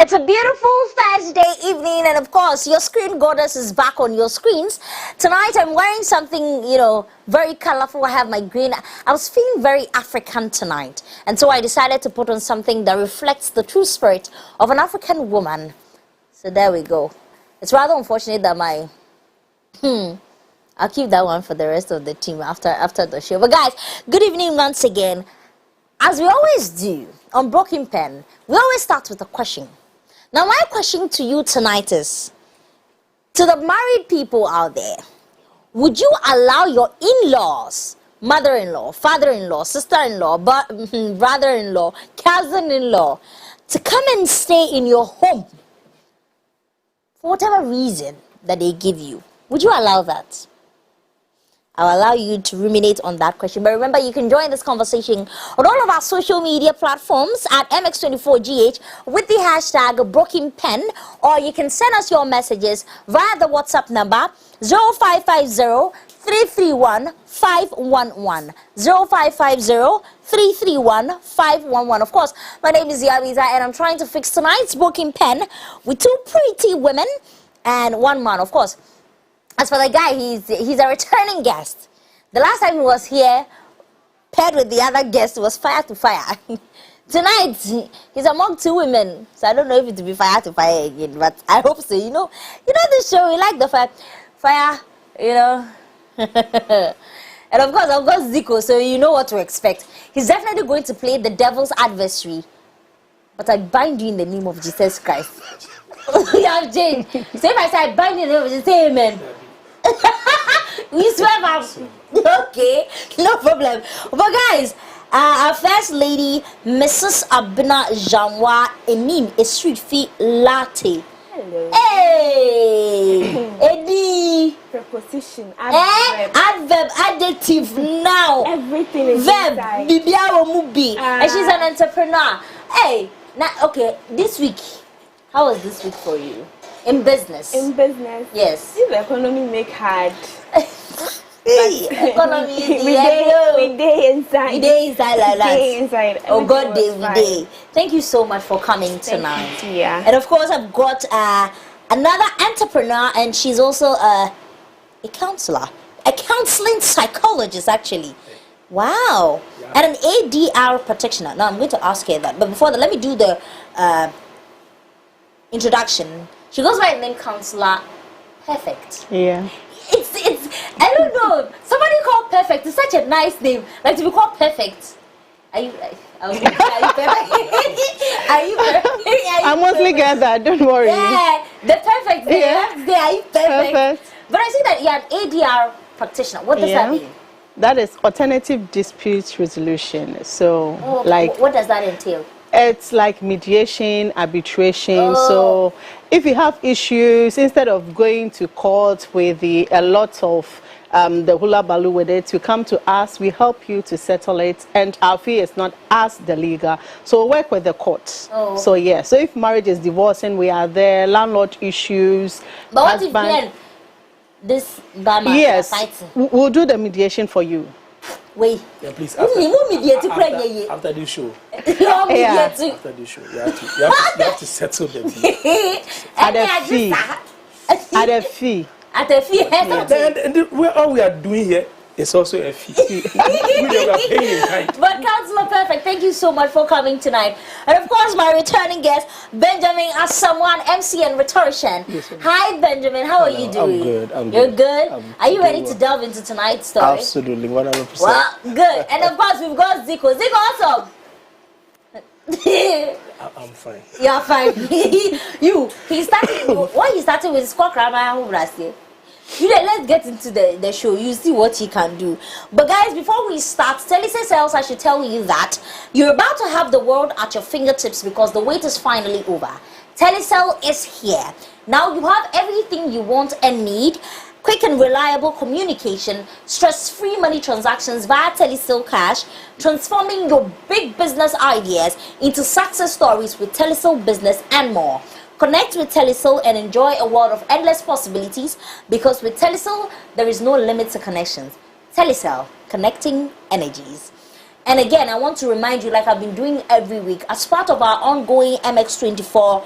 It's a beautiful Thursday evening, and of course, your screen goddess is back on your screens. Tonight, I'm wearing something, very colorful. I have my green. I was feeling very African tonight, and so I decided to put on something that reflects the true spirit of an African woman. So there we go. It's rather unfortunate that my... I'll keep that one for the rest of the team after the show. But guys, good evening once again. As we always do on Broken Pen, we always start with a question. Now, my question to you tonight is, to the married people out there, would you allow your in-laws, mother-in-law, father-in-law, sister-in-law, brother-in-law, cousin-in-law, to come and stay in your home for whatever reason that they give you? Would you allow that? I'll allow you to ruminate on that question. But remember, you can join this conversation on all of our social media platforms at MX24GH with the hashtag BrokenPen, or you can send us your messages via the WhatsApp number 0550-331-511. 0550-331-511. Of course, my name is Yabiza, and I'm trying to fix tonight's Broken Pen with two pretty women and one man, of course. As for the guy, he's a returning guest. The last time he was here, paired with the other guest, was fire to fire. Tonight, he's among two women, so I don't know if it will be fire to fire again, but I hope so. You know this show, we like the fire, And of course, Zico, so you know what to expect. He's definitely going to play the devil's adversary, but I bind you in the name of Jesus Christ. We have changed. So if I say I bind you in the name of Jesus, say amen. We swear, okay, no problem. But guys, our first lady, Mrs. Abna Janwa Enim, a street fee latte. Hello. Hey, Eddie. Preposition, adverb, adjective now. Everything is verb, inside. Bibiawo Mubi. And she's an entrepreneur. Hey, now, okay, this week, how was this week for you? In business? In business? Yes. If the economy make hard. Economy is we day inside. We day inside like that. Day inside. Oh God, day we day. Thank you so much for coming tonight. Thank you, yeah. And of course, I've got another entrepreneur, and she's also a counselor, a counseling psychologist, actually. Wow. Yeah. And an ADR practitioner. Now I'm going to ask her that, but before that, let me do the introduction. She goes by the name Counselor Perfect. Yeah. It's I don't know. Somebody called Perfect. It's such a nice name. Like to be called Perfect. Are you perfect? Are you perfect? I mostly get that. Don't worry. Yeah, the perfect. Yeah. Are you perfect? But I see that you're an ADR practitioner. What does that mean? That is alternative dispute resolution. So, what does that entail? It's like mediation, arbitration. So if you have issues, instead of going to court with a lot of the hula baloo with it, you come to us, we help you to settle it, and our fee is not as the legal. So work with the courts. So yeah, so if marriage is divorcing, we are there. Landlord issues. But what if then this Bama yes, fighting? We'll do the mediation for you. Wait. Yeah, please. After this show. After this show, you have to settle them. At a fee. At a fee. At a fee. And all we are doing here is also a fee. We are paying in kind. But Counselor Perfect, thank you so much for coming tonight. And of course, my returning guest, Benjamin Asamoah, MC and rhetorician. Yes, hi, Benjamin. How are you doing? I'm good. You're good? Are you ready to delve into tonight's story? Absolutely, 100%. Well, good. And of course, we've got Zico. Zico, awesome. I'm fine. You're fine. He started with squawk last year. Let's get into the show. You see what he can do. But guys, before we start, Telecel Sales, I should tell you that you're about to have the world at your fingertips because the wait is finally over. Telecel is here. Now you have everything you want and need. Quick and reliable communication, stress-free money transactions via Telecel Cash, transforming your big business ideas into success stories with Telecel Business and more. Connect with Telecel and enjoy a world of endless possibilities, because with Telecel, there is no limit to connections. Telecel, connecting energies. And again, I want to remind you, like I've been doing every week, as part of our ongoing MX24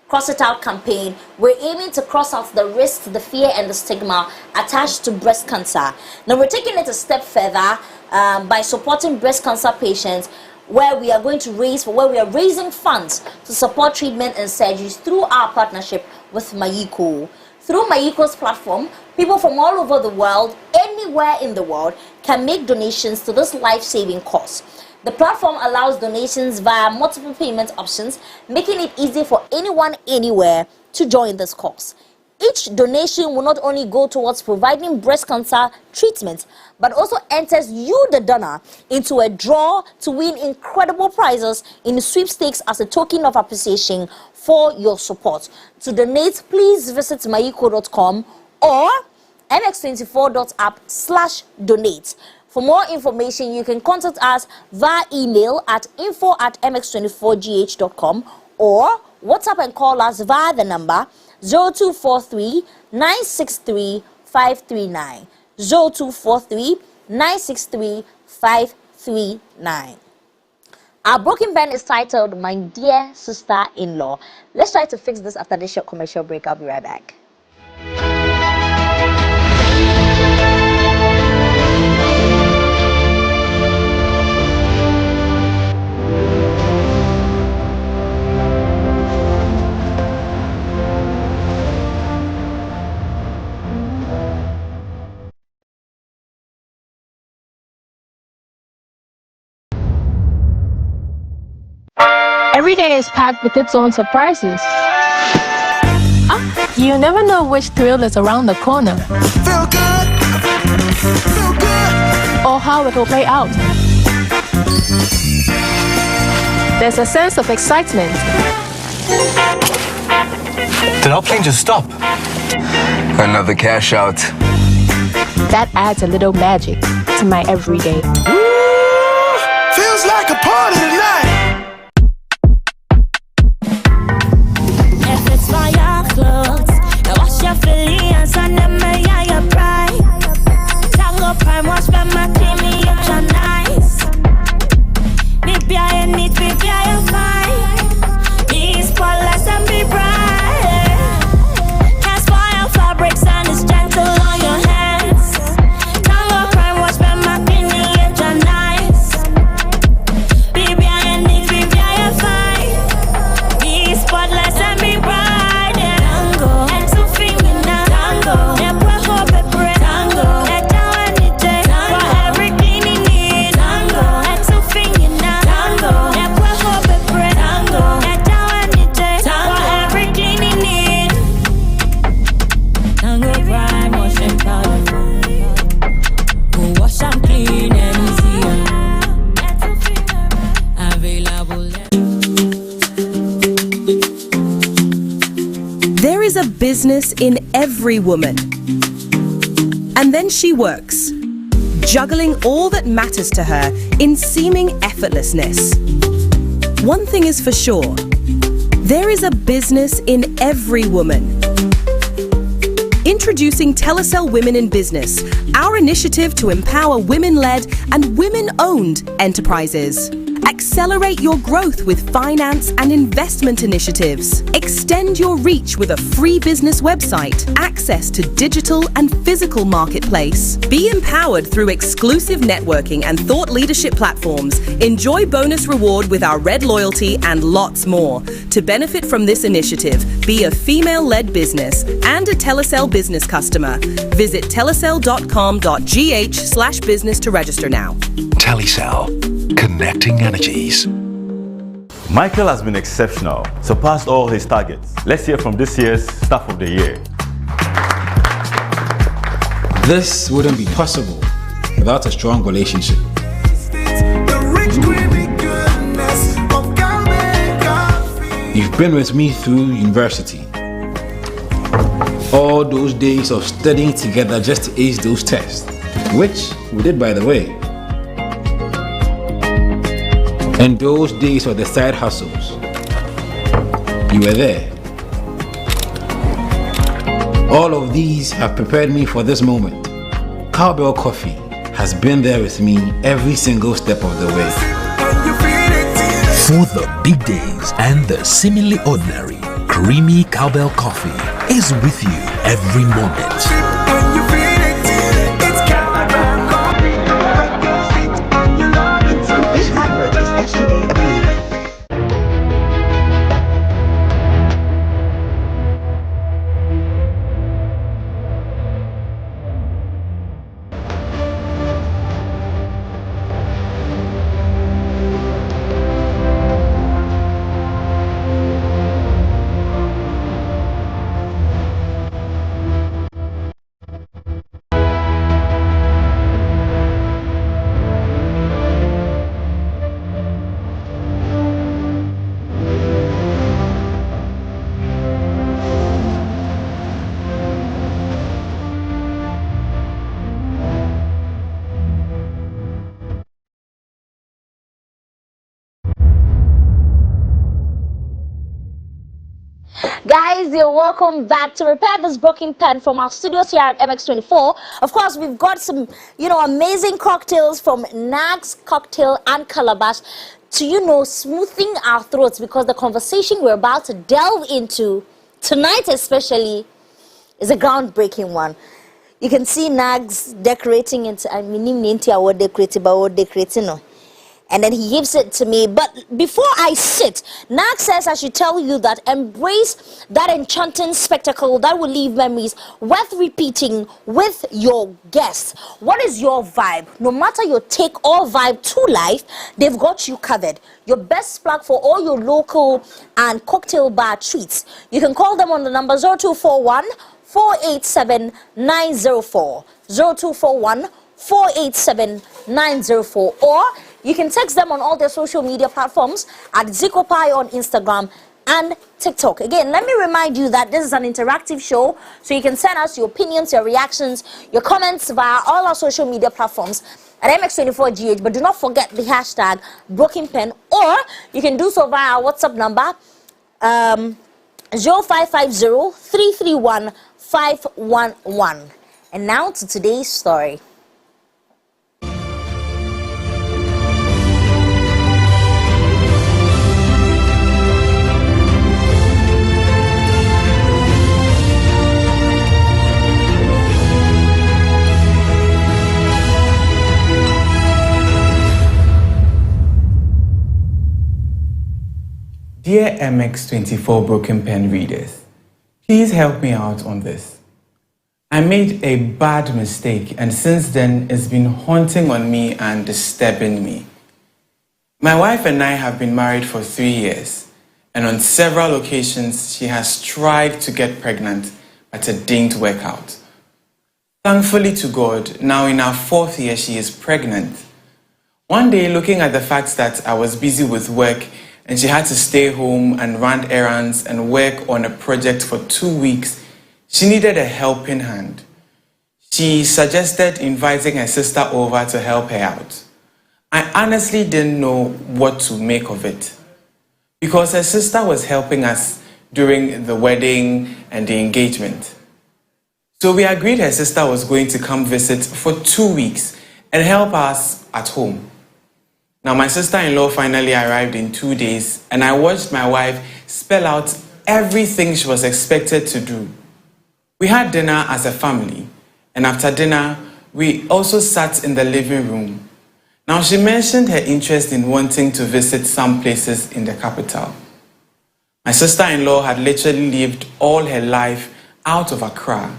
Cross It Out campaign, we're aiming to cross off the risk, the fear, and the stigma attached to breast cancer. Now we're taking it a step further by supporting breast cancer patients, where we are raising funds to support treatment and surgeries through our partnership with Mayiko. Through Mayiko's platform, people from all over the world, anywhere in the world, can make donations to this life-saving cause. The platform allows donations via multiple payment options, making it easy for anyone, anywhere to join this cause. Each donation will not only go towards providing breast cancer treatment, but also enters you, the donor, into a draw to win incredible prizes in sweepstakes as a token of appreciation for your support. To donate, please visit mayiko.com or mx24.app/donate. For more information, you can contact us via email at info@mx24gh.com or WhatsApp and call us via the number 0243 963 539. 0243 963 539. Our broken pen is titled My Dear Sister-in-Law. Let's try to fix this after this short commercial break. I'll be right back. Every day is packed with its own surprises. You never know which thrill is around the corner. Feel good. Feel good. Or how it will play out. There's a sense of excitement. Did our plane just stop? Another cash out. That adds a little magic to my everyday. Feels like a party tonight. Business in every woman. And then she works, juggling all that matters to her in seeming effortlessness. One thing is for sure, there is a business in every woman. Introducing Telecel Women in Business, our initiative to empower women-led and women-owned enterprises. Accelerate your growth with finance and investment initiatives. Extend your reach with a free business website, access to digital and physical marketplace. Be empowered through exclusive networking and thought leadership platforms. Enjoy bonus reward with our Red Loyalty and lots more. To benefit from this initiative, be a female-led business and a Telecel business customer. Visit telecel.com.gh/business to register now. Telecel. Connecting energies. Michael has been exceptional, surpassed all his targets. Let's hear from this year's Staff of the Year. This wouldn't be possible without a strong relationship. You've been with me through university. All those days of studying together just to ace those tests, which we did, by the way. And those days of the side hustles, you were there. All of these have prepared me for this moment. Cowbell Coffee has been there with me every single step of the way. For the big days and the seemingly ordinary, creamy cowbell coffee is with you every moment. Guys, you're welcome back to repair this broken pen from our studios here at MX24. Of course, we've got some, amazing cocktails from Nags Cocktail and Calabash to, smoothing our throats, because the conversation we're about to delve into tonight especially is a groundbreaking one. You can see Nags decorating it. I mean, what decorating, no. And then he gives it to me. But before I sit, Nag says I should tell you that embrace that enchanting spectacle that will leave memories worth repeating with your guests. What is your vibe? No matter your take or vibe to life, they've got you covered. Your best plug for all your local and cocktail bar treats. You can call them on the number 0241 487 904. 0241 487 904, or you can text them on all their social media platforms at Zikopai on Instagram and TikTok. Again, let me remind you that this is an interactive show, so you can send us your opinions, your reactions, your comments via all our social media platforms at MX24GH, but do not forget the hashtag Broken Pen, or you can do so via our WhatsApp number 0550 331 511. And now to today's story. Dear MX24 Broken Pen readers, please help me out on this. I made a bad mistake, and since then it's been haunting on me and disturbing me. My wife and I have been married for 3 years, and on several occasions she has tried to get pregnant, but it didn't work out. Thankfully to God, now in our 4th year she is pregnant. One day, looking at the fact that I was busy with work and she had to stay home and run errands and work on a project for 2 weeks, she needed a helping hand. She suggested inviting her sister over to help her out. I honestly didn't know what to make of it, because her sister was helping us during the wedding and the engagement. So we agreed her sister was going to come visit for 2 weeks and help us at home. Now, my sister-in-law finally arrived in 2 days, and I watched my wife spell out everything she was expected to do. We had dinner as a family, and after dinner, we also sat in the living room. Now, she mentioned her interest in wanting to visit some places in the capital. My sister-in-law had literally lived all her life out of Accra.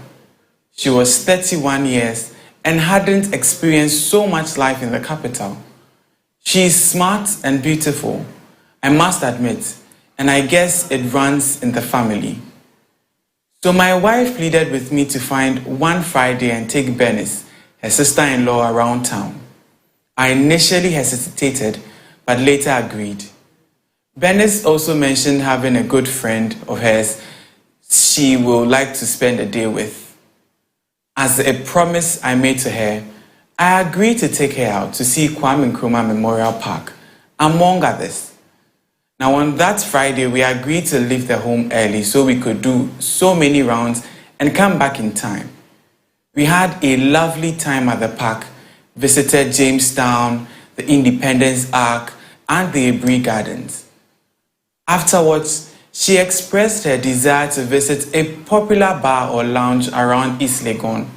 She was 31 years and hadn't experienced so much life in the capital. She is smart and beautiful, I must admit, and I guess it runs in the family. So my wife pleaded with me to find one Friday and take Bernice, her sister-in-law, around town. I initially hesitated, but later agreed. Bernice also mentioned having a good friend of hers she would like to spend a day with. As a promise I made to her, I agreed to take her out to see Kwame Nkrumah Memorial Park, among others. Now, on that Friday, we agreed to leave the home early so we could do so many rounds and come back in time. We had a lovely time at the park, visited Jamestown, the Independence Arc, and the Ebri Gardens. Afterwards, she expressed her desire to visit a popular bar or lounge around East Legon.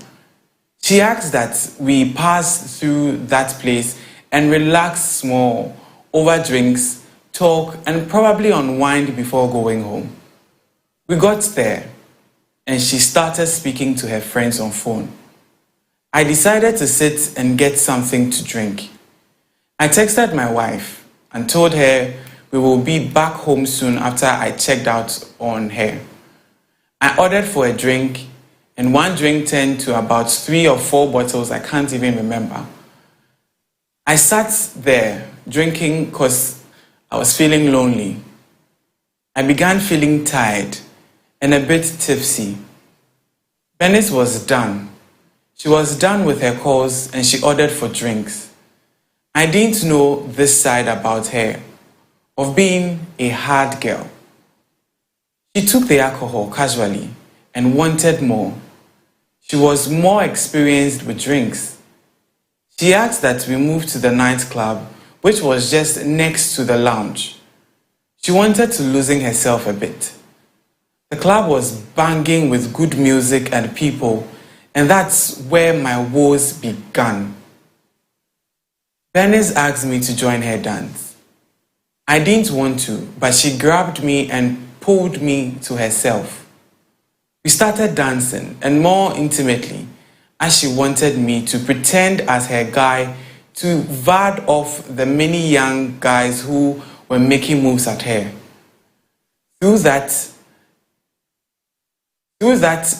She asked that we pass through that place and relax small over drinks, talk, and probably unwind before going home. We got there, and she started speaking to her friends on phone. I decided to sit and get something to drink. I texted my wife and told her we will be back home soon after I checked out on her. I ordered for a drink, and one drink turned to about 3 or 4 bottles, I can't even remember. I sat there drinking because I was feeling lonely. I began feeling tired and a bit tipsy. Bernice was done. She was done with her calls and she ordered for drinks. I didn't know this side about her, of being a hard girl. She took the alcohol casually and wanted more. She was more experienced with drinks. She asked that we move to the nightclub, which was just next to the lounge. She wanted to loosen herself a bit. The club was banging with good music and people, and that's where my woes began. Bernice asked me to join her dance. I didn't want to, but she grabbed me and pulled me to herself. We started dancing, and more intimately, as she wanted me to pretend as her guy to ward off the many young guys who were making moves at her. Through that,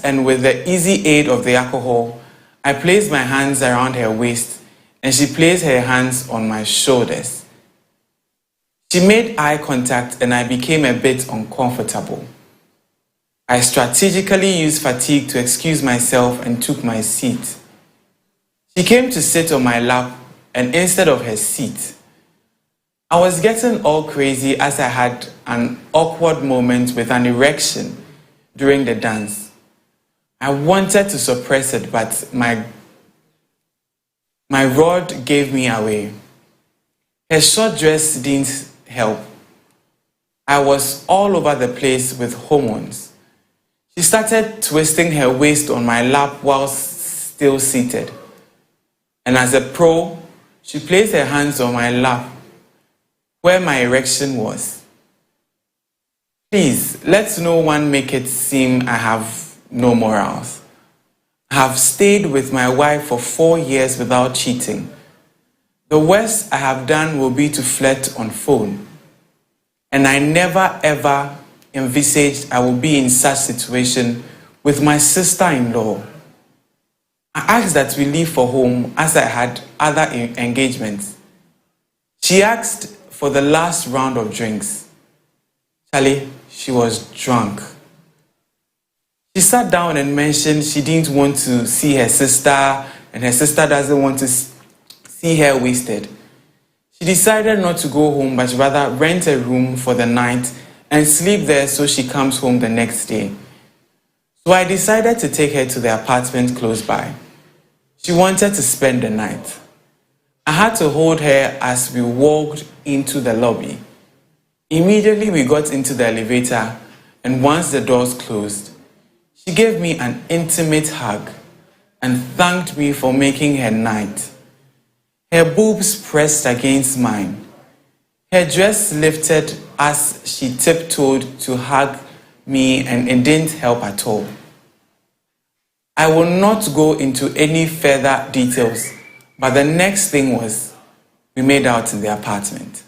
and with the easy aid of the alcohol, I placed my hands around her waist and she placed her hands on my shoulders. She made eye contact and I became a bit uncomfortable. I strategically used fatigue to excuse myself and took my seat. She came to sit on my lap and instead of her seat. I was getting all crazy as I had an awkward moment with an erection during the dance. I wanted to suppress it, but my rod gave me away. Her short dress didn't help. I was all over the place with hormones. She started twisting her waist on my lap while still seated. And as a pro, she placed her hands on my lap where my erection was. Please, let no one make it seem I have no morals. I have stayed with my wife for 4 years without cheating. The worst I have done will be to flirt on phone. And I never ever envisaged I would be in such situation with my sister-in-law. I asked that we leave for home as I had other engagements. She asked for the last round of drinks. Charlie, she was drunk. She sat down and mentioned she didn't want to see her sister and her sister doesn't want to see her wasted. She decided not to go home but rather rent a room for the night and sleep there so she comes home the next day. So I decided to take her to the apartment close by. She wanted to spend the night. I had to hold her as we walked into the lobby. Immediately we got into the elevator and once the doors closed, she gave me an intimate hug and thanked me for making her night. Her boobs pressed against mine. Her dress lifted as she tiptoed to hug me and it didn't help at all. I will not go into any further details, but the next thing was we made out in the apartment.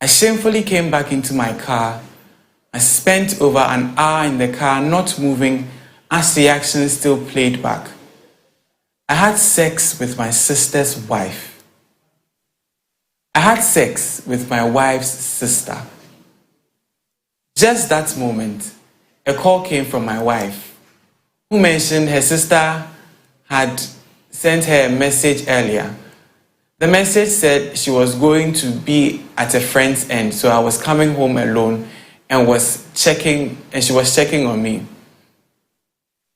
I shamefully came back into my car. I spent over an hour in the car not moving as the action still played back. I had sex with my sister's wife. I had sex with my wife's sister. Just that moment, a call came from my wife, who mentioned her sister had sent her a message earlier. The message said she was going to be at a friend's end, so I was coming home alone and she was checking on me.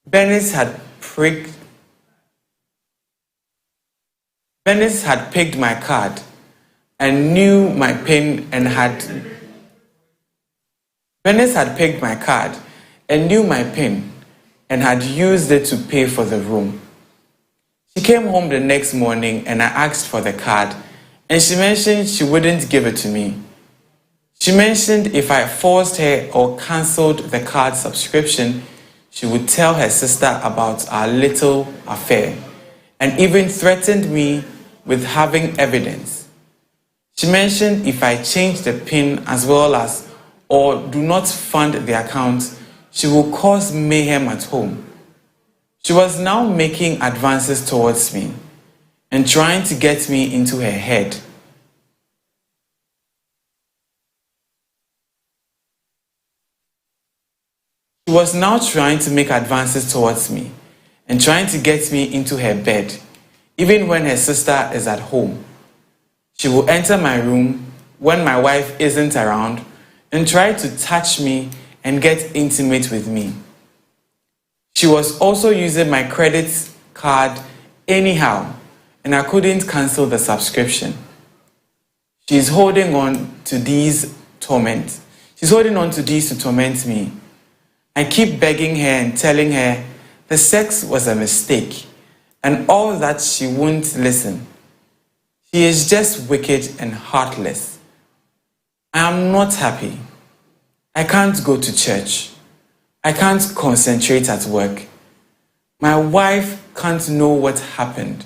Bernice had picked my card and knew my PIN and had Venice had picked my card and knew my PIN and had used it to pay for the room. She came home the next morning and I asked for the card, and she mentioned she wouldn't give it to me. She mentioned if I forced her or cancelled the card subscription, she would tell her sister about our little affair, and even threatened me with having evidence. She mentioned if I changed the PIN as well as or do not fund the account, she will cause mayhem at home. She was now making advances towards me and trying to get me into her head. She was now trying to make advances towards me and trying to get me into her bed, even when her sister is at home. She will enter my room when my wife isn't around and try to touch me and get intimate with me. She was also using my credit card anyhow, and I couldn't cancel the subscription. She's holding on to these torments. She's holding on to these to torment me. I keep begging her and telling her the sex was a mistake and all that. She won't listen. She is just wicked and heartless. I am not happy. I can't go to church. I can't concentrate at work. My wife can't know what happened.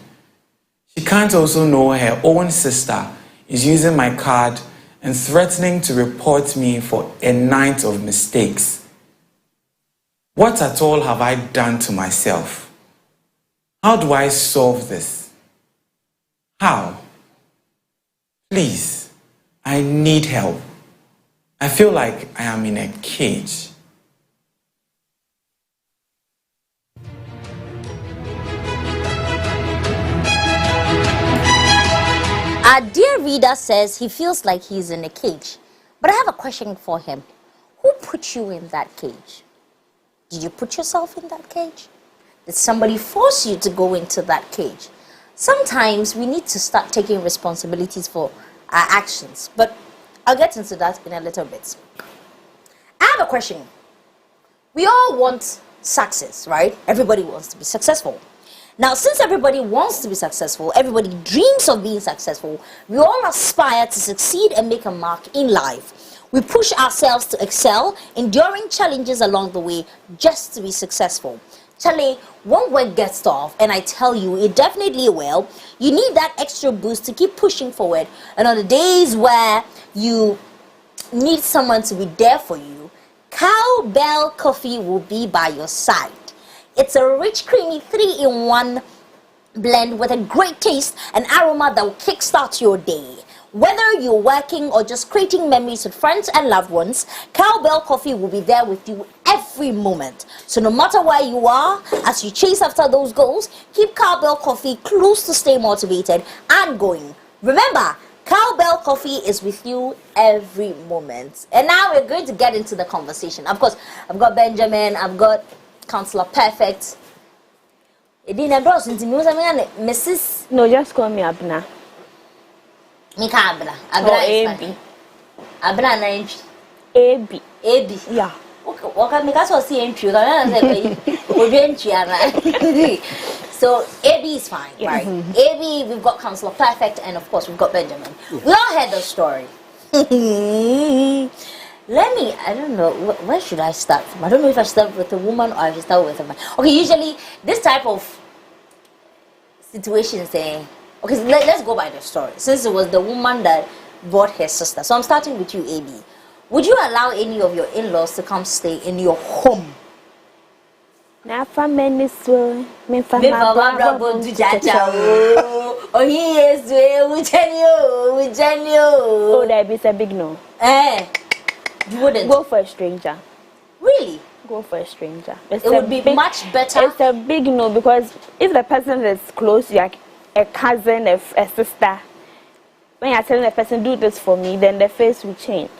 She can't also know her own sister is using my card and threatening to report me for a night of mistakes. What at all have I done to myself? How do I solve this? How? Please, I need help. I feel like I am in a cage. Our dear reader says he feels like he's in a cage. But I have a question for him. Who put you in that cage? Did you put yourself in that cage? Did somebody force you to go into that cage? Sometimes we need to start taking responsibilities for our actions. But I'll get into that in a little bit. I have a question. We all want success, right? Everybody wants to be successful. Now, since everybody wants to be successful, everybody dreams of being successful, we all aspire to succeed and make a mark in life. We push ourselves to excel, enduring challenges along the way just to be successful. Charlie, one work gets tough, and I tell you, it definitely will. You need that extra boost to keep pushing forward. And on the days where you need someone to be there for you, Cowbell Coffee will be by your side. It's a rich, creamy 3-in-1 blend with a great taste and aroma that will kickstart your day. Whether you're working or just creating memories with friends and loved ones, Cowbell Coffee will be there with you every moment. So no matter where you are, as you chase after those goals, keep Cowbell Coffee close to stay motivated and going. Remember, Cowbell Coffee is with you every moment. And now we're going to get into the conversation. Of course, I've got Benjamin, I've got Counselor Perfect. Mrs. No, just call me Abna. Mika Abra. Abra AB. Abra na entry. AB. AB. Yeah. Okay, what Mika so see entry. So AB is fine, Yeah. right? AB, we've got Counselor Perfect, and of course we've got Benjamin. We all heard the story. I don't know, where should I start from? I don't know if I should start with a woman or I should start with a man. Okay, usually this type of situation saying, okay, so let's go by the story. Since it was the woman that brought her sister. So I'm starting with you, AB. Would you allow any of your in-laws to come stay in your home? Na family so me Oh, that is a big no. You wouldn't go for a stranger. Really? Go for a stranger. It would be much better. It's a big no, because if the person is close, like a cousin, a sister, when you're telling the person do this for me, then the face will change,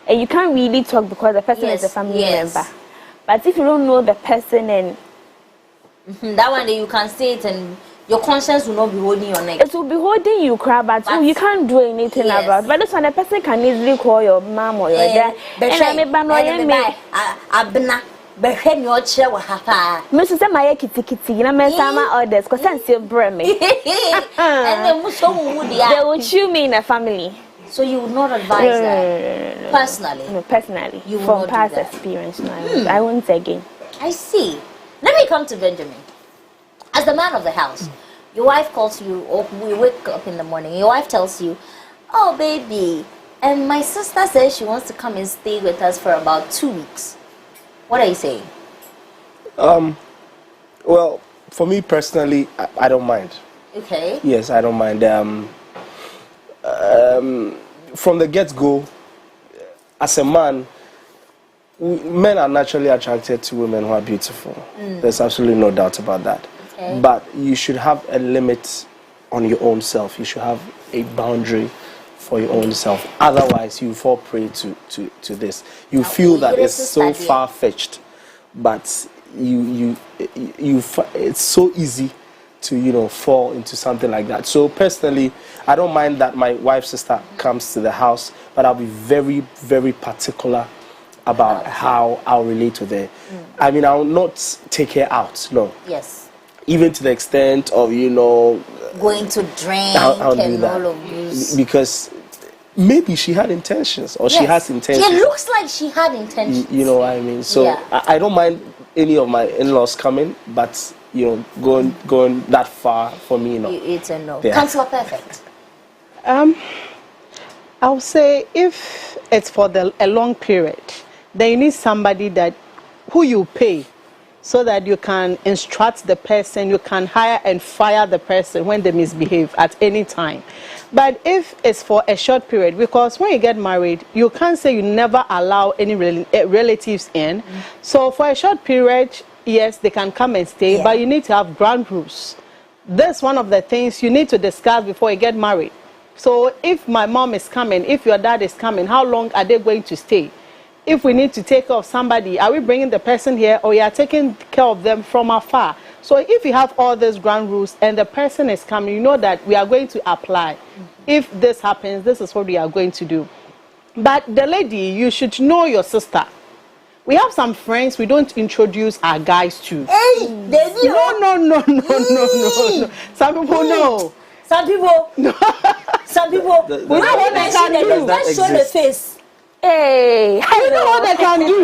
and you can't really talk because the person is a family member. But if you don't know the person and that one day you can say it and your conscience will not be holding your neck. It will be holding you, crab, but you can't do anything about. But this one, the person can easily call your mom or your dad. And I may ban Abna. Behave your chair with her. Mrs. Maya Kitty Kitty, you know, my summer orders, because I'm still bremy. And they will chew me in a family. So you would not advise that? Personally? No, personally. You from past experience, no, I won't say again. I see. Let me come to Benjamin. As the man of the house, your wife calls you, or we wake up in the morning, your wife tells you, oh, baby, and my sister says she wants to come and stay with us for about 2 weeks. What are you saying? Well, for me personally, I don't mind. Okay. Yes, I don't mind. From the get-go, as a man, men are naturally attracted to women who are beautiful. There's absolutely no doubt about that. Okay. But you should have a limit on your own self. You should have a boundary for your own self. Otherwise, you fall prey to this. You feel that it's so far-fetched, but it's so easy to fall into something like that. So personally, I don't mind that my wife's sister comes to the house, but I'll be very, very particular about how I'll relate with her. I mean, I'll not take her out. No. Yes. Even to the extent of going to drink I'll do and that. all of these. Because maybe she had intentions, or she has intentions. It looks like she had intentions. You know what I mean? So I don't mind any of my in-laws coming, but going that far for me, no. It's a no. Yeah. Councillor Perfect. I'll say if it's for a long period, then you need somebody who you pay, so that you can instruct the person, you can hire and fire the person when they misbehave at any time. But if it's for a short period, because when you get married, you can't say you never allow any relatives in. So for a short period, yes, they can come and stay, but you need to have ground rules. That's one of the things you need to discuss before you get married. So if my mom is coming, if your dad is coming, how long are they going to stay? If we need to take care of somebody, are we bringing the person here, or you are taking care of them from afar? So if you have all these ground rules and the person is coming, you know that we are going to apply. If this happens, this is what we are going to do. But the lady, you should know your sister. We have some friends we don't introduce our guys to. Hey, No. Some people know. Some people. Some people. We don't want to show the face. Hey, you know what they can do. You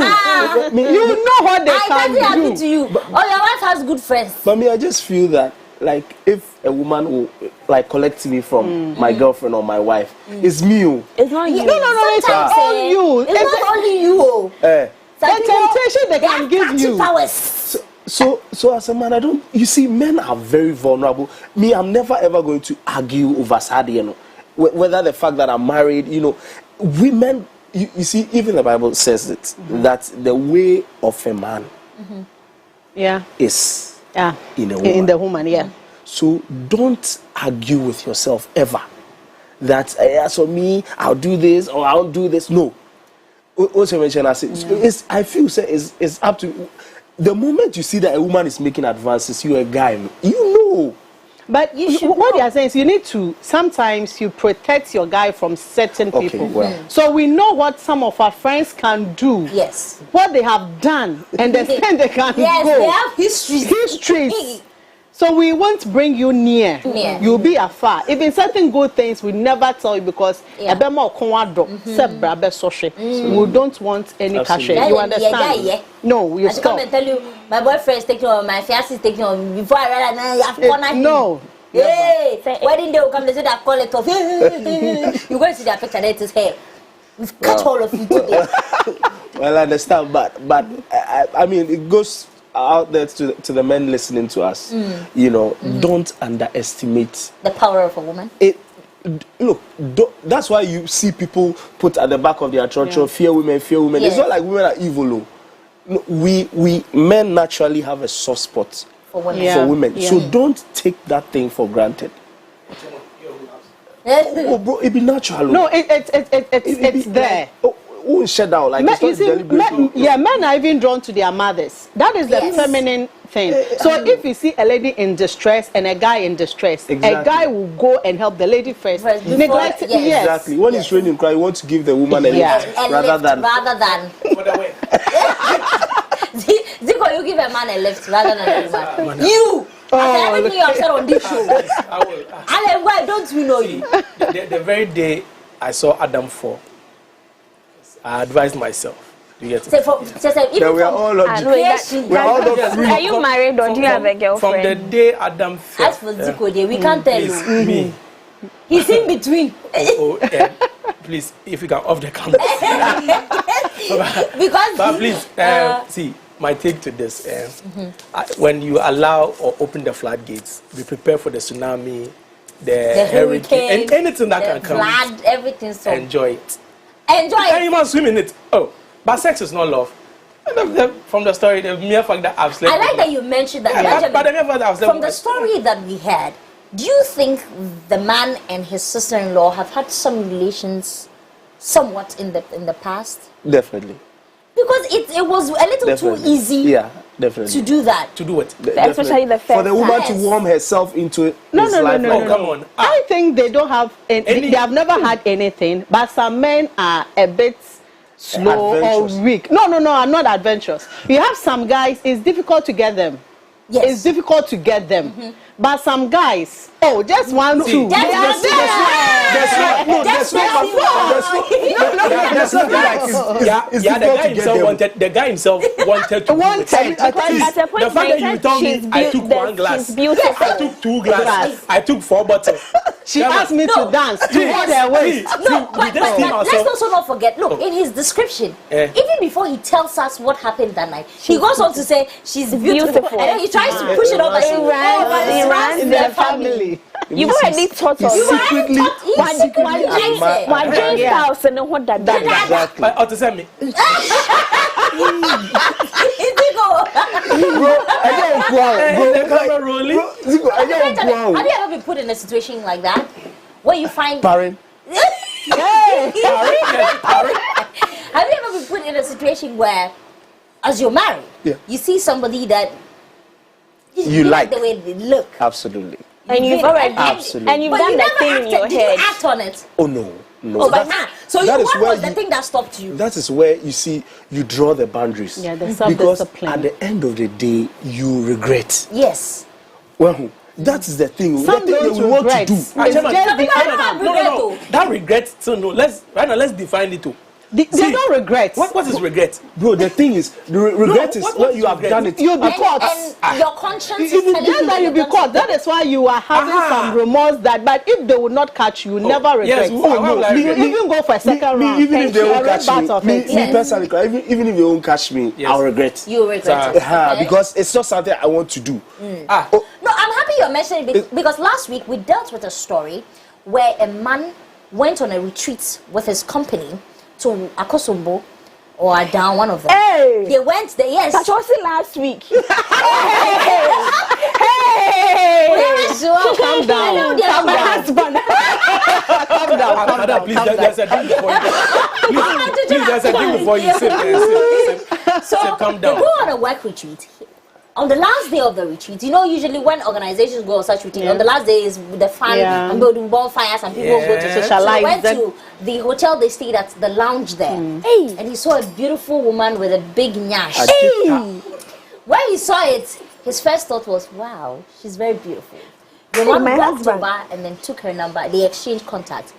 know what they can do. Happen to you. Your wife has good friends. But me, I just feel that, like, if a woman will collect me from my girlfriend or my wife, it's me. It's not you. No, it's not only you. It's not only you. The temptation they can give you. So as a man, you see, men are very vulnerable. Me, I'm never ever going to argue over Sadi, whether the fact that I'm married, women. You see, even the Bible says it, that the way of a man is in a woman. In the woman, So don't argue with yourself ever. That, as for me, I'll do this or I'll do this. No. Also mention, I feel it's up to the moment you see that a woman is making advances, you're a guy, you know. But what they are saying is you need to, sometimes you protect your guy from certain people. Well. So we know what some of our friends can do. Yes. What they have done and the extent they can go. Yes, they have histories. So we won't bring you near. You'll be afar. Even certain good things we never tell you because we don't want any cash. You understand? No, you stop. Come and tell you, my boyfriend is taking on, my fiancé is taking on. Before I realize, you have cornered him. No. Hey, wedding day will come, they say that call it off. You go to see their picture, that is hair. We've cut all of you today. Well, I understand, but I mean, it goes out there to the men listening to us. Don't underestimate the power of a woman. Look, that's why you see people put at the back of their church, fear women. Yes. It's not like women are evil. No, we men naturally have a soft spot for women. So don't take that thing for granted. Oh, bro, it be natural. No, it's there. Shut down like men are even drawn to their mothers. That is the thing. So if you see a lady in distress and a guy in distress, Exactly. a guy will go and help the lady first. Before- Neglect, yes. yes. Exactly. When it's raining, cry, you want to give the woman a lift Yeah. rather than. Zico, you give a man a lift rather than a woman. You! After everything you have said on this show. I will. Alan, why don't we know you? The very day I saw Adam fall, I advised myself. Do you get it? We are all logical. We are all not free. Are you married or do you have a girlfriend? From the day Adam fell. As for Zico, we can't tell you. Me. He's in between. Please, if you can off the camera. Because but please, see, my take to this. When you allow or open the floodgates, be prepared for the tsunami, the hurricane, and anything that can come. Flood, everything. So enjoy it. Enjoy it. And you must swim in it. Oh, but sex is not love. From the story, the mere fact that I've slept. I like that you mentioned that. Yeah, but the mere fact that I've slept. From the story that we had, do you think the man and his sister-in-law have had some relations, somewhat in the past? Definitely. Because it was a little too easy. Yeah, definitely. To do that. To do it. Especially the first for the woman time. to warm herself into his life. No, come on. I think they don't have they have never had anything, but some men are a bit slow or weak. No, I'm not adventurous. You have some guys, it's difficult to get them. Yes. It's difficult to get them. But some guys, just one, two. There's the guy himself wanted to the fact that you told me I took one glass, I took 2 glasses, I took 4 bottles. She asked me to dance towards her waist. No, but let's also not forget, look, in his description, even before he tells us what happened that night, he goes on to say she's beautiful. And then he tries to push it over. She runs in their family. You've already taught us. Secretly. One James house and what that. Exactly. To send me. Have you ever been put in a situation like that where you find Parent. Have you ever been put in a situation where, as you're married, you see somebody that you like the way they look? Absolutely. And you've already absolutely. And you've done that thing in your head. Did you act on it? Oh no. Oh, but now, so what was the thing that stopped you? That is where you see you draw the boundaries. Yeah, the because self-discipline. at the end of the day, you regret. Yes. Well, that is the thing. Some that don't we want to regret. do. No. That regret. So no. Let's define it too. They don't regret. What is regret? Bro, the thing is, the regret is when you have done it. You'll be caught. And your conscience is Even telling just you that you'll be caught. That is why you are having some remorse that, but if they will not catch you, never regret. Yes, You even go for a second round. Even if they won't catch me, Yes. personally, even if they won't catch me, I'll regret. You regret it. Because it's not something I want to do. No, I'm happy you're mentioning it because last week we dealt with a story where a man went on a retreat with his company to Akosombo or Adan, one of them. Hey! They went there, yes. That was it last week. Hey! Calm down. Calm down. Calm down. Madam, please, there's a drink before you. Please, there's a drink before you sit. So calm they down. go on a work retreat. On the last day of the retreat, you know, usually when organizations go on such retreat, on the last day is the fun and building bonfires and people go to socialize. So he went to the hotel they stayed at, the lounge there. And he saw a beautiful woman with a big nyash. When he saw it, his first thought was, wow, she's very beautiful. The man walked over and then took her number. They exchanged contact.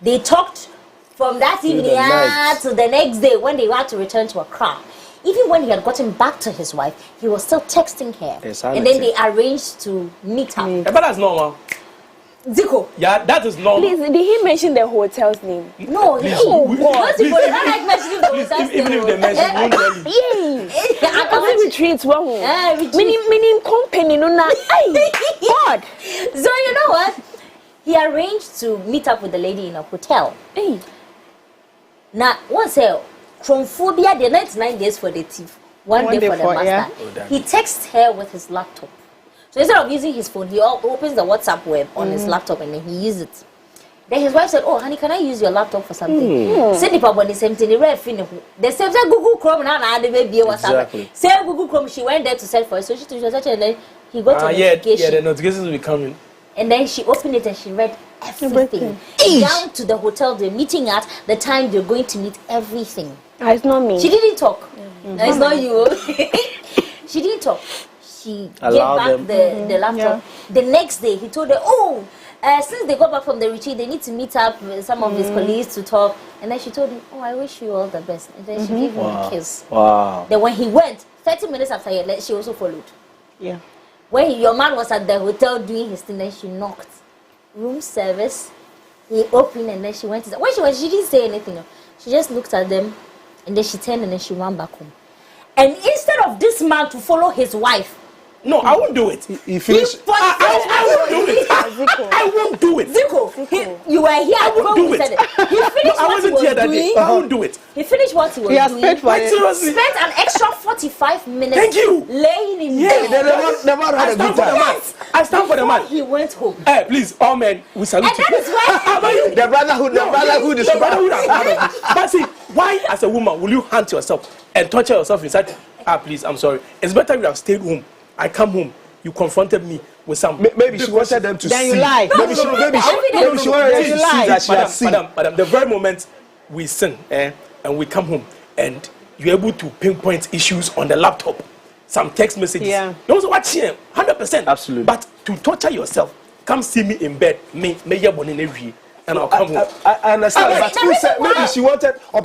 They talked from that evening to the next day when they had to return to Accra. Even when he had gotten back to his wife, he was still texting her. And then they arranged to meet up. But that's normal. Zico. Yeah, that is normal. Please, did he mention the hotel's name? No, he didn't. Most people don't like mentioning the hotel's name. Even if they mention, won't tell you. I can't retreat. Meaning company, no, na. God. So you know what? He arranged to meet up with the lady in a hotel. Now, what's her? From phobia, the 99 days for the thief, one day for the master. He texts her with his laptop. So instead of using his phone, he opens the WhatsApp web on his laptop and then he uses it. Then his wife said, "Oh, honey, can I use your laptop for something?" Send it up the same thing. The same thing Google Chrome now the baby was exactly. Same Google Chrome. She went there to search for it, so she searched and then he got a notification. Yeah, the notifications will be coming. And then she opened it and she read everything. Down to the hotel they're meeting at, the time they're going to meet, everything. It's not me. She didn't talk. It's not you. She didn't talk. She gave back the laptop. The next day, he told her, "Oh, since they got back from the retreat, they need to meet up with some of his colleagues to talk." And then she told him, "Oh, I wish you all the best." And then she gave him a kiss. Wow. Then when he went, 30 minutes after he left, she also followed. Yeah. When your man was at the hotel doing his thing, then she knocked. Room service. He opened and then she went. When she didn't say anything. She just looked at them, and then she turned and then she ran back home. And instead of this man to follow his wife, no, I won't do it. He finished. I won't do it. I won't do it. Zico, you were here. I won't do it. He finished I wasn't here that day. I won't do it. He finished what he was doing. Spent an extra 45 minutes. Thank you. Laying in bed. They never had a good time. I stand for the man. He went home. Hey, please, all men, we salute you. And that is why the brotherhood is part of it. But see, why as a woman will you hunt yourself and torture yourself inside? Please, I'm sorry. It's better you have stayed home. I come home. You confronted me with some. Maybe she wanted them to see. Then you lie. Maybe she wanted them to see that she has seen. Madam, the very moment we sin and we come home and you're able to pinpoint issues on the laptop, some text messages. Yeah. You also watch here, 100%. Absolutely. But to torture yourself, come see me in bed, and I'll come home. I understand, but who said maybe she wanted or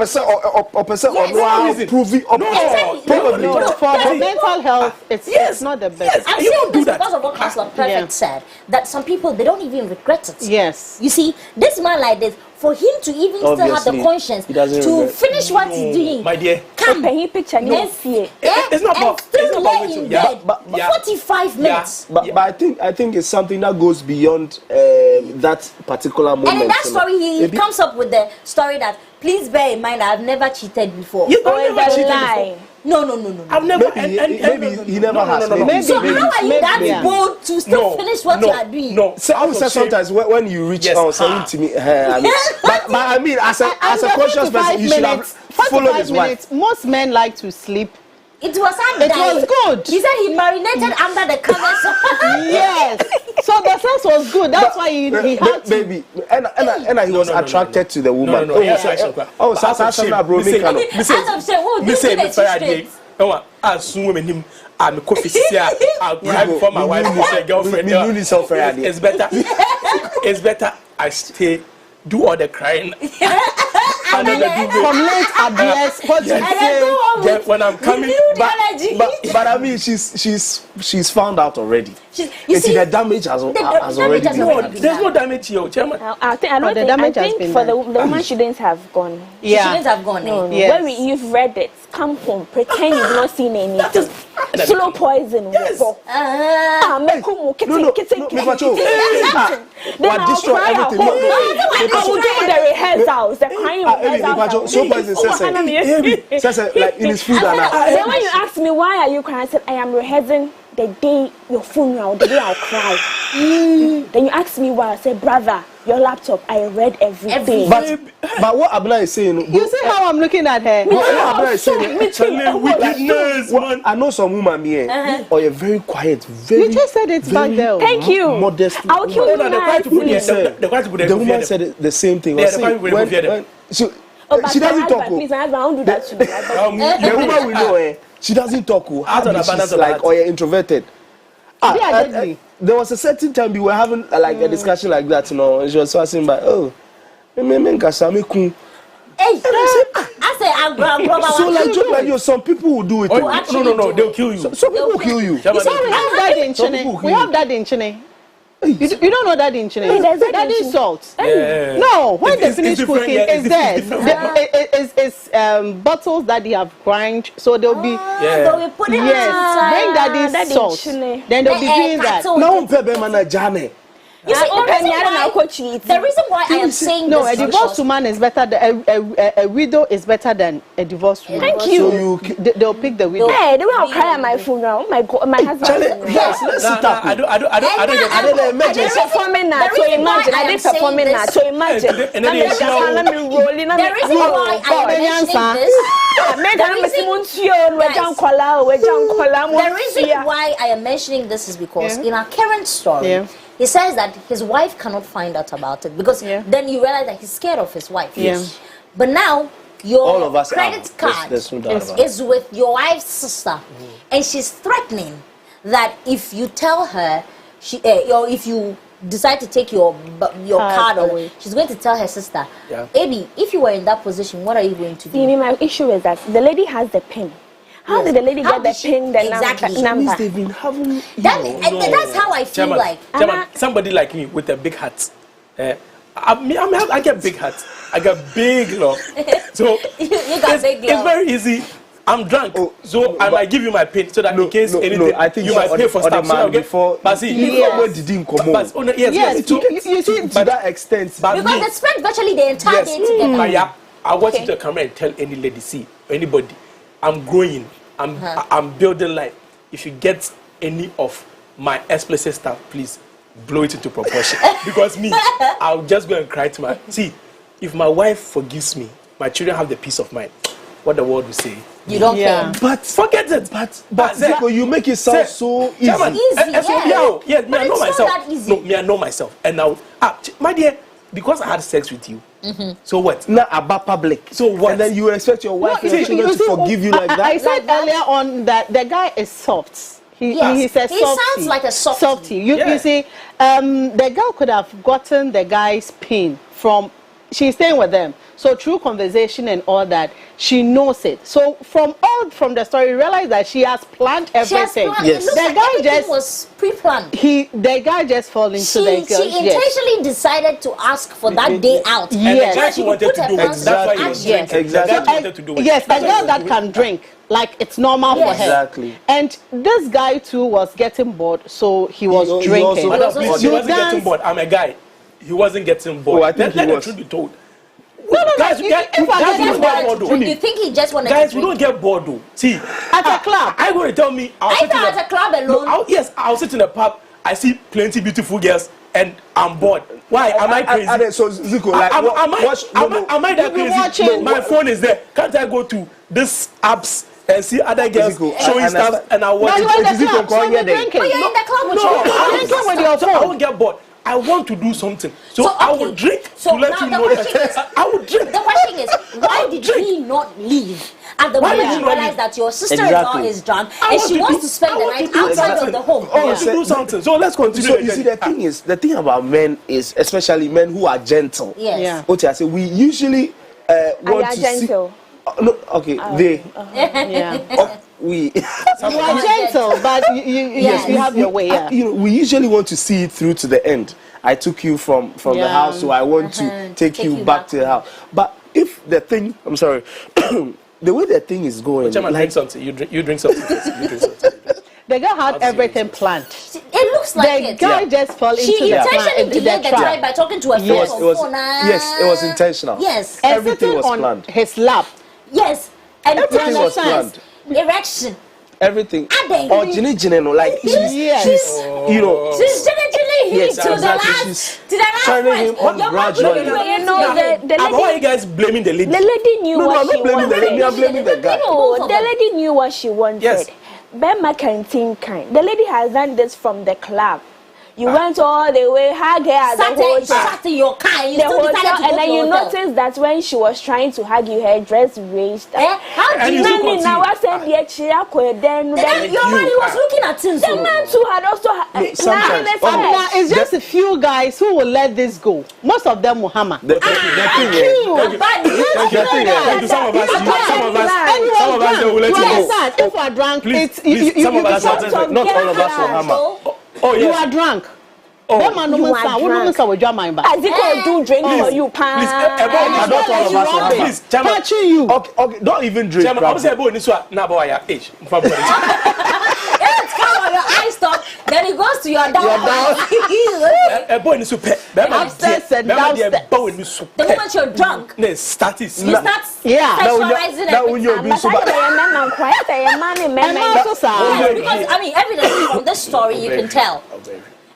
proving probably for mental health. It's not the best. I'm saying this because of what Councillor Perfect said, that some people they don't even regret it. Yes. You see, this man like this, for him to even still have the conscience to finish what he's doing, my dear, come he picture it's not about still lay in bed 45 minutes. But I think it's something that goes beyond that particular moment. And in that story, he comes up with the story that, please bear in mind, I've never cheated before. You've never cheated before. No. I've never. Maybe he never has. So how are you that bold to still finish what you are doing? No. So I would say sometimes when you reach out saying to me, but I mean, as a conscious person, you should have followed his wife. Most men like to sleep. It was good. He said he marinated under the covers. Yes. So the sex was good. That's why he had to. Baby, and he was attracted to the woman. Oh, Sasha, bro, me kind of. I'm a coffee here. I'll cry before my wife is a girlfriend. It's better I stay, do all the crying. From late abuse, what you say? When I'm coming, but I mean, she's found out already. You see, the damage has already been done. There's no damage here, Chairman. I think for the woman shouldn't have gone. Yeah. She shouldn't have gone. No. Yes. When you've read it, come home, pretend you've not seen anything. Slow poison. Yes. No. Then I'll destroy cry everything. I will do the rehearsals, the crying rehearsals. So poison says like in his food. Then when you ask me why are you crying, I said I am rehearsing the day your funeral, the day I'll cry. Then you ask me why, I said, brother, your laptop, I read everything. But what Abla is saying, you see how I'm looking at her. What Abla is saying, wickedness, man. I know some woman here, or you're very quiet, very. You just said it's back there. Thank you. Modest. I'll kill you. The woman said the same thing. She doesn't talk. Please, my husband, I won't do that to you. The woman we know, she doesn't talk. She's like, or you're introverted. There was a certain time we were having like a discussion like that, you know, and she was asking about, oh, Hey, so like just like you, some people will do it. No, they'll kill you. Some people will kill you. You see, we have that in Chile. We have that in Chile. You don't know that in Chile? That is salt. Yeah. No, when they finish cooking, it's there. It's bottles that they have grind, so they'll be. So we put it bring that in salt. Then they'll be doing that. No, Pebe Mana Jane. You see, the reason why I am saying no, this a divorced woman is better than a widow is better than a divorced woman. Thank you. So they'll pick the widow. Hey, they will cry at my funeral. Oh my God, my husband. Yes, let's sit up. I don't I did performing now. So imagine, I did performing now. So imagine. The reason why I am mentioning this. The reason why I am mentioning this is because in our current story, he says that his wife cannot find out about it because then you realize that he's scared of his wife. Yes. But now your all of us credit card there's no doubt about is with your wife's sister, and she's threatening that if you tell her, or if you decide to take your card away, she's going to tell her sister. Abby, if you were in that position, what are you going to do? See, my issue is that the lady has the pin. How did the lady get the pin? The number. They've been having. That's how I feel like. Somebody like me with a big hat. I get big hat. I got big love. So you got big love. It's very easy. I'm drunk, so I might give you my pin so that in case anything, I think you might pay for stuff. So before, but see, yes, to that extent. Because they spent virtually the entire day together. But yeah, I want you to come and tell any lady, see, anybody, I'm growing, I'm building life. If you get any of my explicit stuff, please blow it into proportion. Because me, I'll just go and cry to my. See, if my wife forgives me, my children have the peace of mind. What the world will say. You don't care. But forget it. But Zico, you make it sound so easy. Me, I know myself. No, me, I know myself. And now, my dear, because I had sex with you, so what? Not about public. So what? And then you expect your wife and children to forgive you like that? I said earlier on that the guy is soft. He sounds like a softie. You see, the girl could have gotten the guy's pin from. She's staying with them, so through conversation and all that, she knows it. So from the story, you realize that she has planned everything. Yes. The guy just was pre-planned. The guy just fell into the girl. She intentionally decided to ask for that day out. Yes, and she wanted to do it. Yes, a girl that can drink. Like it's normal for her. Exactly. And this guy too was getting bored, so he was drinking. He wasn't getting bored. I'm a guy. He wasn't getting bored. I think let the truth be told. No. Guys, you think he just wanted guys, to we don't get bored though. See, at a club. I'm going to tell me. At a club alone. Yes, I'll sit in a pub. I see plenty beautiful girls, and I'm bored. Why? Am I crazy? So Zico, like, am I that crazy? My phone is there. Can't I go to this apps and see other girls showing stuff and I watch it? You're in the club, so you're drinking. You're in the club with your phone. I won't get bored. I want to do something. So I will drink to let you know that I will drink. The question is, why did he not leave? At the moment you realize that your sister-in-law is drunk and she wants to spend the night outside of the home. To do something. So let's continue. So you see, the thing about men is, especially men who are gentle. Yes. Okay, I say we usually want to gentle. They. We are gentle, but you have your way. We usually want to see it through to the end. I took you from the house, so I want to take you back to the house. But if the thing, I'm sorry, the way the thing is going, drink something. You drink something. The girl had everything planned. It looks like the guy just fell into She intentionally delayed the time by talking to her friend on phone. Yes, it was intentional. Yes, everything was planned. His lap. Yes, and everything was planned. Erection. Everything. Or Ginny, like she's you know. She's Ginny to the last turning him on gradually. You know the lady. Why are you guys blaming the lady? The lady knew what she wanted. I'm not blaming the lady. I'm blaming the guy. No, the lady knew what she wanted. Yes. Bema canteen kind. The lady has done this from the club. You went all the way, hug her at the hotel. Sat in your car, and then you noticed that when she was trying to hug you, her dress raised. How do you know? Now I said, then your man was looking at him. The man too had also. Now it's just a few guys who will let this go. Most of them will hammer. The thing is, some of us they will let you go. If we are drunk, please, some of us not all of us will hammer. Oh, yes. You are drunk. That man no man with your mind back. As if do drink for you, please, not all of us. Please, touching you. Okay, don't even drink. I'm saying about this one. Now, boy, age. your eye stop, then it goes to your down. A boy is super. Upstairs and downstairs. The moment you're drunk, you start sexualizing everything. Because I mean, evidently from this story you can tell.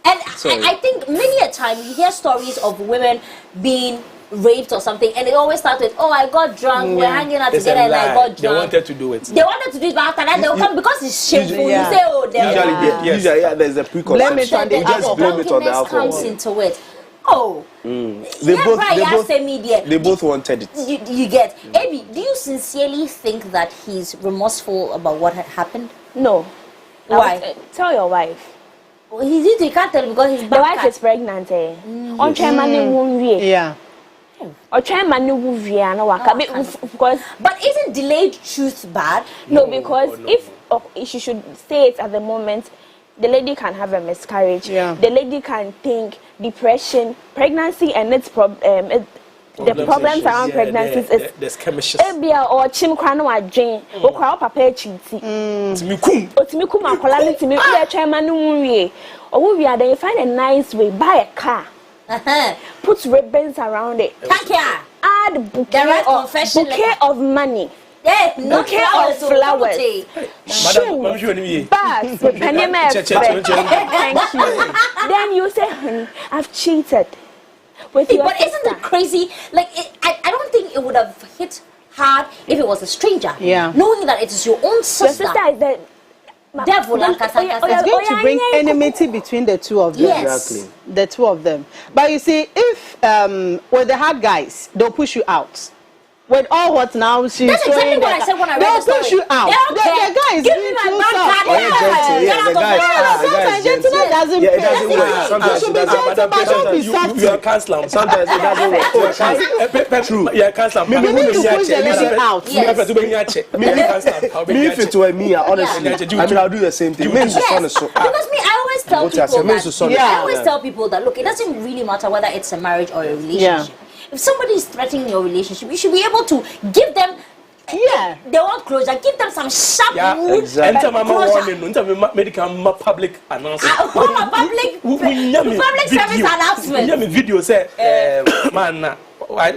And I think many a time you hear stories of women being raped or something, and they always start with, "Oh, I got drunk. We're hanging out together, and I got drunk." They wanted to do it. They wanted to do it, but after that they'll come because it's shameful. You say, "Oh, usually, there's a preconception. Blame it on the alcohol. Blame it on the alcohol. Comes into it. Oh, they both wanted it. You get. Abby, do you sincerely think that he's remorseful about what had happened? No. Why? Tell your wife. Well, he can't tell because his the wife is pregnant. Yeah. Or try because but isn't delayed truth bad? No, because if she should say it at the moment, the lady can have a miscarriage. Yeah. The lady can think depression, pregnancy, and its the problems around pregnancies is there's chemistry. Or chimkrano or Jane or papa cheaty. Or we are then find a nice way, buy a car. Put ribbons around it. Add bouquet of money. Yeah, bouquet of flowers. Bags with penny. Thank you. Then you say, I've cheated. But isn't it crazy? Like, I don't think it would have hit hard if it was a stranger. Yeah. Knowing that it is your own sister. Your sister is the devil. It's going to bring enmity between the two of them. Yes. Exactly. The two of them. But you see, if with the hard guys, they'll push you out. With all what now she's that's exactly what I said when I read the story. They'll push you out. The guys give me my bank card. Sometimes gentleman doesn't pay. It doesn't work. Sometimes you should be gentle, but don't be soft. You are counselor. Sometimes it doesn't work. True. Yeah, counselor. You need to push the lady out. Me, if it were me, honestly, I mean, I'll do the same thing. Yes. Because me, I always tell people that look, it doesn't really matter whether it's a marriage or a relationship. If somebody is threatening your relationship, you should be able to give them. They want closure. Give them some sharp exactly. Medical public announcement. Public service announcement. Video say, man, why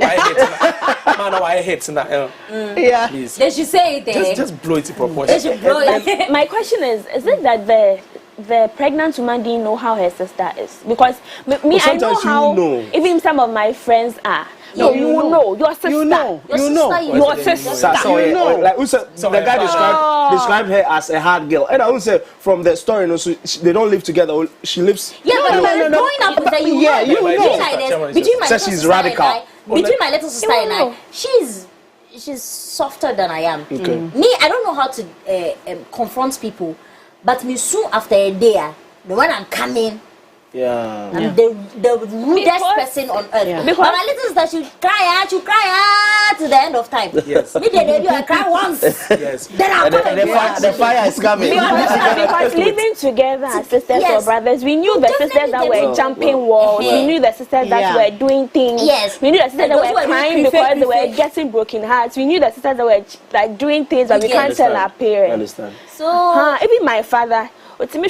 hate now? Yeah. Please. They should say it there. Just blow it to proportion. They should blow it. My question is it that the pregnant woman didn't know how her sister is? Because me, I know how even some of my friends are. No, you know your sister. You know your sister. You know. Like the guy described her as a hard girl, and I would say from the story, they don't live together. She lives. Yeah, but growing up with her, you know. Between my little sister and I, between my little sister and I, she's softer than I am. Okay. Me, I don't know how to confront people, but me soon after a day, the one I'm coming. Yeah. I'm the rudest person on earth. But my little sister, she cry to the end of time. Yes. Me, I cry once. Yes. Then I'll come the fire is coming. Because living together as sisters or brothers, we knew the sisters that were jumping walls. We knew the sisters that were doing things. Yes. We knew the sisters that were crying because they were getting broken hearts. We knew the sisters that were like doing things that we can't tell our parents. I understand. So even my father, my dad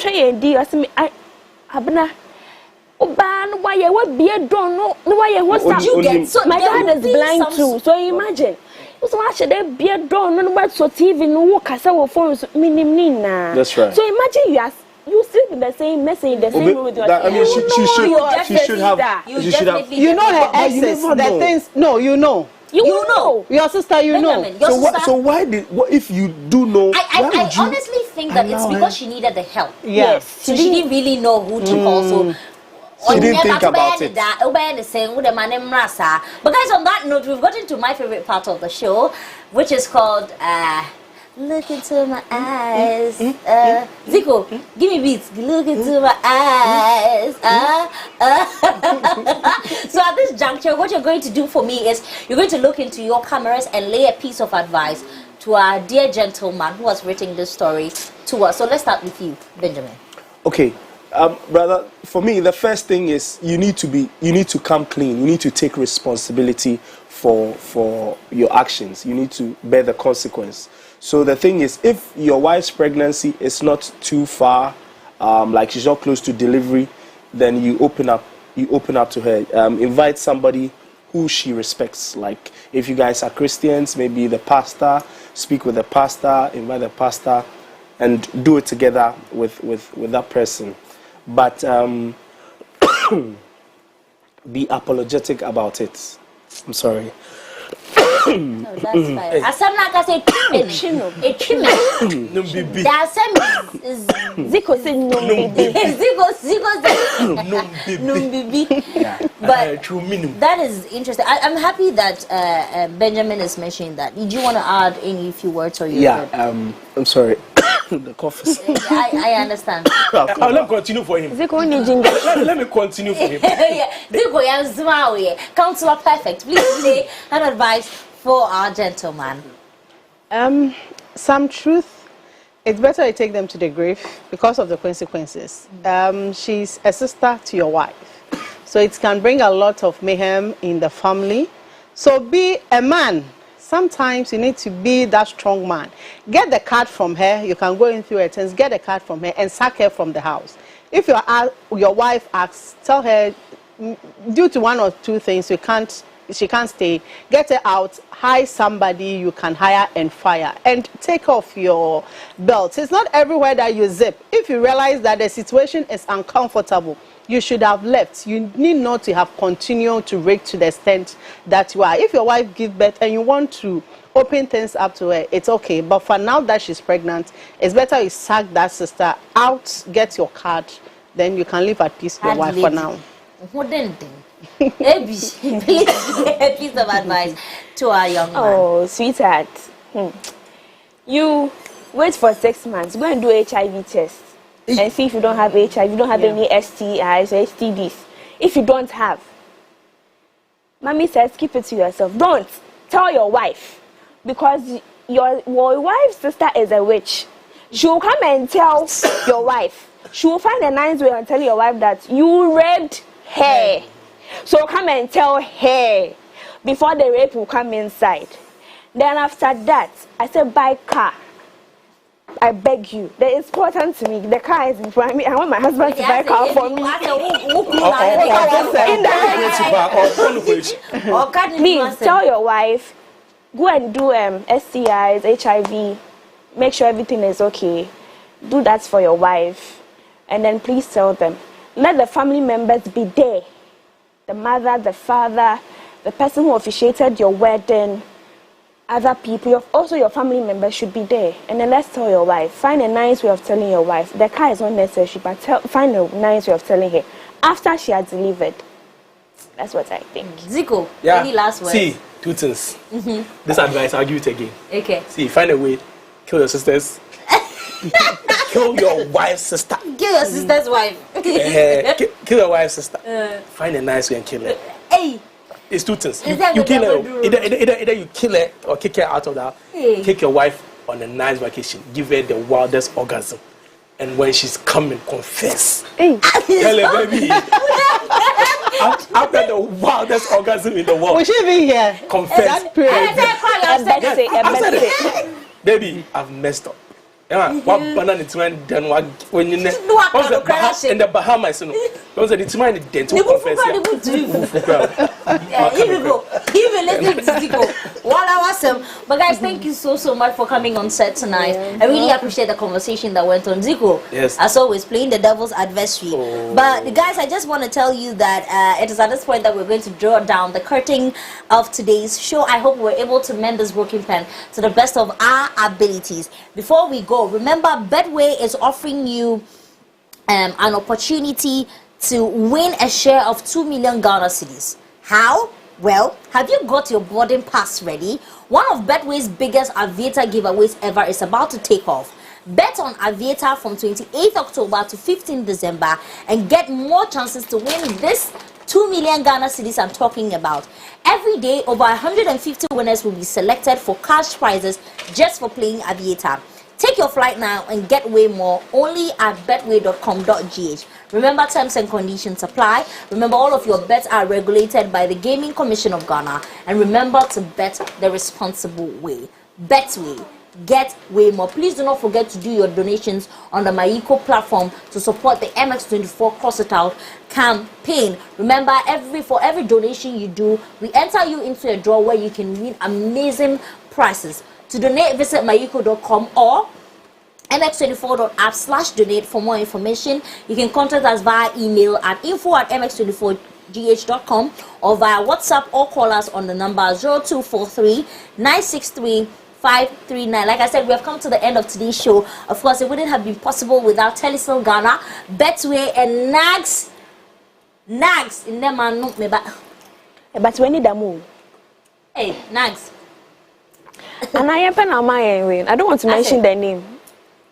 is blind too, so imagine. So that's right. So imagine you sleep in the same message in the same room with your I mean, she should have. You know her exes. The things. No, you know. You know your sister. You know. So why if you do know? I honestly think that it's because she needed the help. Yes. So she didn't really know who to call. So she didn't think about it. But guys, on that note, we've gotten to my favorite part of the show, which is called Look Into My Eyes. Zico, give me beats. Look into my eyes. So at this juncture, what you're going to do for me is you're going to look into your cameras and lay a piece of advice to our dear gentleman who has written this story to us. So let's start with you, Benjamin. Okay. Brother, for me, the first thing is you need to come clean. You need to take responsibility for your actions. You need to bear the consequence. So the thing is, if your wife's pregnancy is not too far like she's not close to delivery, then you open up to her. Invite somebody who she respects. Like if you guys are Christians, maybe the pastor, speak with the pastor, invite the pastor, and do it together with that person. But be apologetic about it. I'm sorry. No, that's fine. As I'm like I say, is Zico said no baby. Zico. But that is interesting. I'm happy that Benjamin is mentioning that. Did you want to add any few words or you? Yeah. I'm sorry. The coffee. I understand. I'll let me continue for him. Zico, let me continue for him. Zico, you're smile. Counselor perfect. Please say an advice for our gentleman. Some truth. It's better you take them to the grave because of the consequences. She's a sister to your wife, so it can bring a lot of mayhem in the family. So be a man. Sometimes you need to be that strong man. Get the card from her. You can go in through her things. Get the card from her and sack her from the house. If your wife asks, tell her due to one or two things she can't stay. Get her out. Hire somebody you can hire and fire, and take off your belt. It's not everywhere that you zip. If you realize that the situation is uncomfortable, you should have left. You need not to have continued to rake to the extent that you are. If your wife gives birth and you want to open things up to her, it's okay. But for now that she's pregnant, it's better you sack that sister out, get your card, then you can live at peace with your wife for now. Please, a piece of advice to our young man. Oh, sweetheart. You wait for 6 months. Go and do HIV test. And see if you don't have HIV, you don't have any STIs or STDs. If you don't have, mommy says keep it to yourself. Don't tell your wife, because your wife's sister is a witch. She will come and tell your wife. She will find a nice way and tell your wife that you raped her. So come and tell her before the rape will come inside. Then after that, I said buy car. I beg you. That is important to me. The car is important to me. I want my husband to buy a car for me. Please tell your wife, go and do STIs, HIV, make sure everything is okay. Do that for your wife. And then please tell them. Let the family members be there. The mother, the father, the person who officiated your wedding, other people, also your family members should be there. And then let's tell your wife. Find a nice way of telling your wife. The car is not necessary, but find a nice way of telling her after she has delivered. That's what I think. Zico, any last words? See, 2 things. This advice, I'll give it again. Okay. See, find a way. Kill your sisters. Kill your wife's sister. Kill your sister's wife. Kill your wife's sister. Find a nice way and kill her. Hey. It's 2 things. You kill her. Either you kill her or kick her out of the house. Take your wife on a nice vacation. Give her the wildest orgasm. And when she's coming, confess. Tell her, baby. After the wildest orgasm in the world. We should be here. Confess. Baby, I've messed up. What banana it's when then what when you in the Bahamas, you know. Those are the time the dent to confess. Even listen to Zico. Awesome. But guys, thank you so much for coming on set tonight. I really appreciate the conversation that went on. Zico, yes, as always, playing the devil's adversary. But guys, I just want to tell you that it is at this point that we're going to draw down the curtain of today's show. I hope we're able to mend this broken pen to the best of our abilities. Before we go, remember Betway is offering you an opportunity to win a share of 2 million Ghana cedis. How? Well, have you got your boarding pass ready? One of Betway's biggest Aviator giveaways ever is about to take off. Bet on Aviator from 28th October to 15th December and get more chances to win this 2 million Ghana cedis I'm talking about. Every day, over 150 winners will be selected for cash prizes just for playing Aviator. Take your flight now and get way more only at betway.com.gh. Remember, terms and conditions apply. Remember, all of your bets are regulated by the Gaming Commission of Ghana. And remember to bet the responsible way. Betway, get way more. Please do not forget to do your donations on the MyEco platform to support the MX24 Cross It Out campaign. Remember, for every donation you do, we enter you into a draw where you can win amazing prizes. To donate, visit myeco.com or mx24.app/donate for more information. You can contact us via email at info@mx24gh.com or via WhatsApp, or call us on the number 0243 963 539. Like I said, we have come to the end of today's show. Of course, it wouldn't have been possible without Telesil Ghana, Betway, and Nags in them and no me but we need a move. Hey, Nags. And I don't want to mention their name.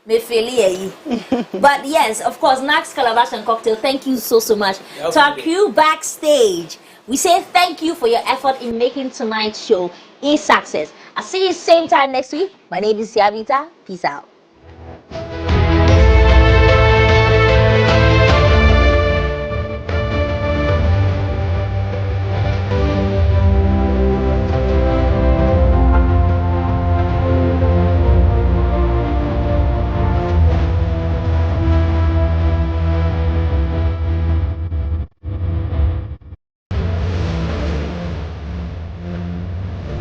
But yes, of course, Nags Calabash and Cocktail, thank you so much. To our crew backstage, we say thank you for your effort in making tonight's show a success. I'll see you same time next week. My name is Yavita. Peace out.